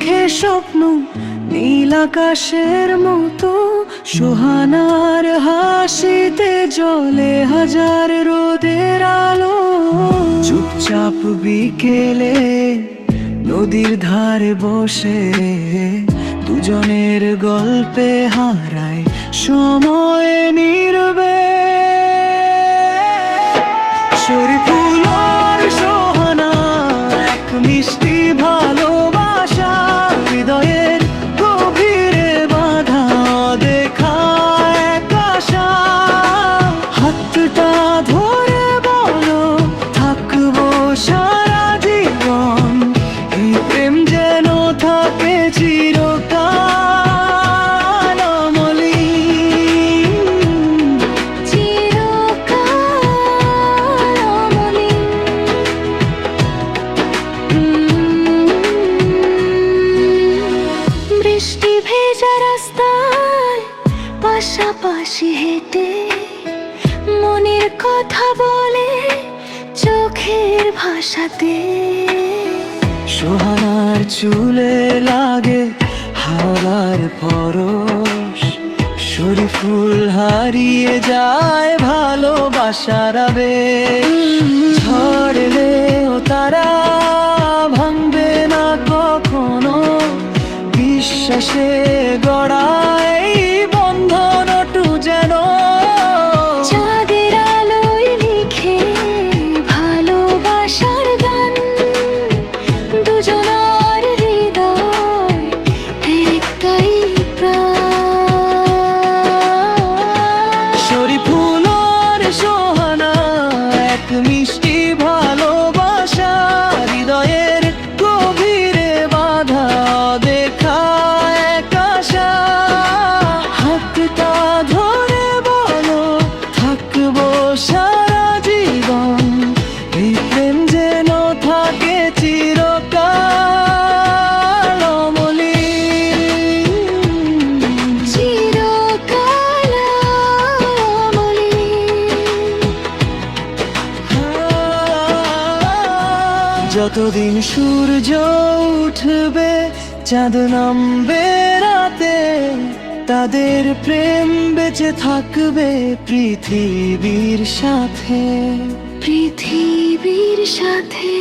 চোখে স্বপ্ন নীল আকাশের মতো, সোহানার হাসিতে জ্বলে হাজার রোদের আলো। চুপচাপ বিকেলে নদীর ধারে বসে দুজনের গল্পে হারায় সময় নীরবে। শরীফুল আর সোহানা, এক মিষ্টি ভালোবাসা, হৃদয়ের গভীরে বাঁধা দেখা এক আশা। হাতটা ধরে বলো থাকবো সারা জীবন, এই প্রেম যেন থাকে চিরকাল অমলিন। চিরকাল অমলিন। বৃষ্টি ভেজা রাস্তায় পাশাপাশি হেঁটে মনের কথা বলে চোখের ভাষাতে। সোহানার চুলে লাগে হাওয়ার পরশ, শরীফুল হারিয়ে যায় ভালোবাসার আবেশ। ঝড় এলেও তারা ভাঙবে না কখনো, বিশ্বাসে গড়া এই বন্ধন টু যেন। চাঁদের আলোয় লিখে ভালোবাসার গান, দুজনার হৃদয় একটাই প্রাণ। শরীফুল আর সোহানা, এক মিষ্টি ভালোবাসা, হৃদয়ের গভীরে বাঁধা দেখা এক আশা। হাতটা ধরে বলো থাকবো সারা জীবন, এই প্রেম যেন থাকে চিরকাল অমলিন। চিরকাল অমলিন। যতদিন সূর্য উঠবে চাঁদ নামবে রাতে, তাদের প্রেম বেঁচে থাকবে পৃথিবীর সাথে। পৃথিবীর সাথে।